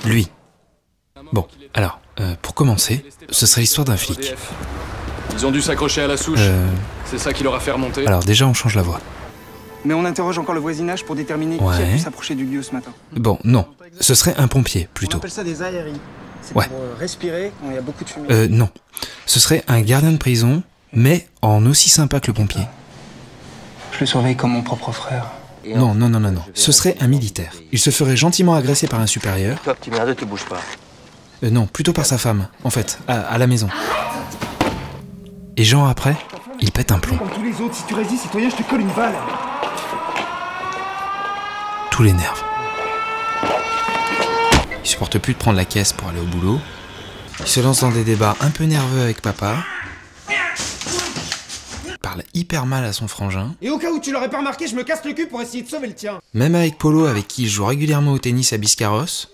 lui. Bon, alors, pour commencer, ce serait l'histoire d'un flic. Ils ont dû s'accrocher à la souche. C'est ça qui leur a fait remonter. Alors déjà, on change la voix. Mais on interroge encore le voisinage pour déterminer qui a pu s'approcher du lieu ce matin. Bon, non, ce serait un pompier, plutôt. On appelle ça des aéries. C'est Ouais. pour respirer quand il y a beaucoup de fumée. Non, ce serait un gardien de prison, mais en aussi sympa que le pompier. Je le surveille comme mon propre frère. Non, non, non, non, non. Ce serait un militaire. Il se ferait gentiment agresser par un supérieur. Toi, petit merde, te bouge pas. Non, plutôt par sa femme, en fait, à la maison. Et genre après, il pète un plomb. Comme tous les autres, si tu résistes, citoyen, je te colle une balle. Tout l'énerve. Il supporte plus de prendre la caisse pour aller au boulot. Il se lance dans des débats un peu nerveux avec papa. Il parle hyper mal à son frangin. Et au cas où tu l'aurais pas remarqué, je me casse le cul pour essayer de sauver le tien. Même avec Polo, avec qui il joue régulièrement au tennis à Biscarrosse.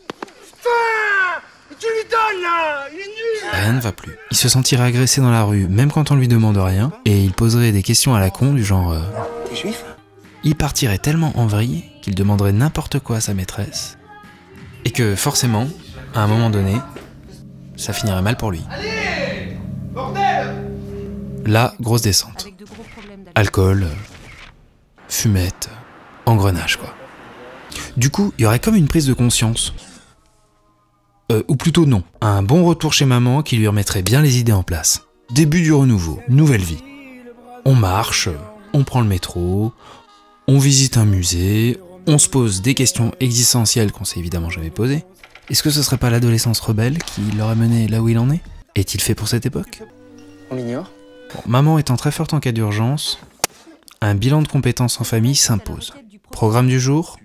Tu lui donnes là. Il est nul. Rien ne va plus. Il se sentirait agressé dans la rue, même quand on lui demande rien. Et il poserait des questions à la con du genre... T'es juif? Il partirait tellement en vrille qu'il demanderait n'importe quoi à sa maîtresse. Et que forcément, à un moment donné, ça finirait mal pour lui. Allez, bordel. Là, grosse descente. Alcool, fumette, engrenage quoi. Du coup, il y aurait comme une prise de conscience. Ou plutôt non, un bon retour chez maman qui lui remettrait bien les idées en place. Début du renouveau, nouvelle vie. On marche, on prend le métro, on visite un musée, on se pose des questions existentielles qu'on s'est évidemment jamais posées. Est-ce que ce serait pas l'adolescence rebelle qui l'aurait mené là où il en est? Est-il fait pour cette époque? On l'ignore. Bon, maman étant très forte en cas d'urgence, un bilan de compétences en famille s'impose. Programme du jour,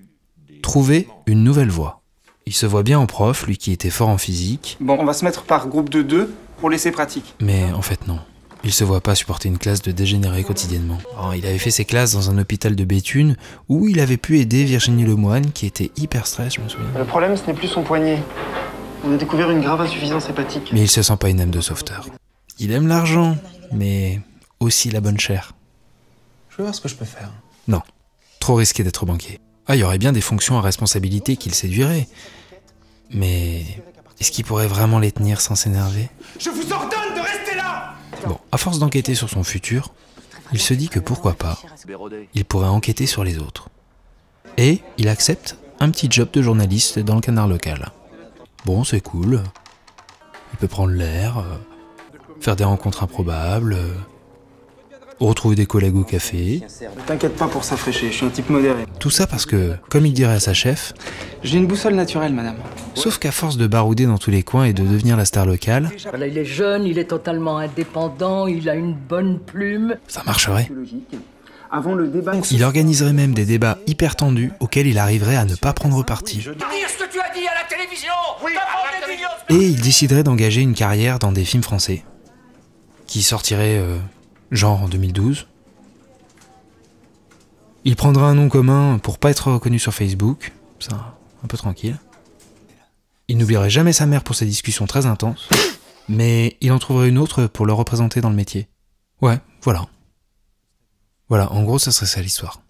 trouver une nouvelle voie. Il se voit bien en prof, lui qui était fort en physique. Bon, on va se mettre par groupe de 2 pour laisser pratique. Mais en fait non. Il se voit pas supporter une classe de dégénérés quotidiennement. Alors, il avait fait ses classes dans un hôpital de Béthune où il avait pu aider Virginie Lemoine qui était hyper stress, je me souviens. Le problème, ce n'est plus son poignet. On a découvert une grave insuffisance hépatique. Mais il se sent pas une âme de sauveteur. Il aime l'argent, mais aussi la bonne chair. Je vais voir ce que je peux faire. Non, trop risqué d'être banquier. Ah, il y aurait bien des fonctions à responsabilité qu'il séduirait. Mais est-ce qu'il pourrait vraiment les tenir sans s'énerver? Je vous ordonne de rester là. Bon, à force d'enquêter sur son futur, il se dit que pourquoi pas, il pourrait enquêter sur les autres. Et il accepte un petit job de journaliste dans le Canard local. Bon, c'est cool. Il peut prendre l'air, faire des rencontres improbables, retrouver des collègues au café. Ne t'inquiète pas pour s'affrécher, je suis un type modéré. Tout ça parce que, comme il dirait à sa chef, J'ai une boussole naturelle, madame. sauf qu'à force de barouder dans tous les coins et de devenir la star locale, Voilà, il est jeune, il est totalement indépendant, il a une bonne plume. ça marcherait. Avant le débat... Il organiserait même des débats hyper tendus auxquels il arriverait à ne pas prendre parti. Dire ce que tu as dit à la télévision. Oui, Et il déciderait d'engager une carrière dans des films français, qui sortiraient genre en 2012. Il prendra un nom commun pour pas être reconnu sur Facebook, ça, un peu tranquille. Il n'oublierait jamais sa mère pour ses discussions très intenses, mais il en trouverait une autre pour le représenter dans le métier. Ouais, voilà. Voilà, en gros, ça serait ça l'histoire.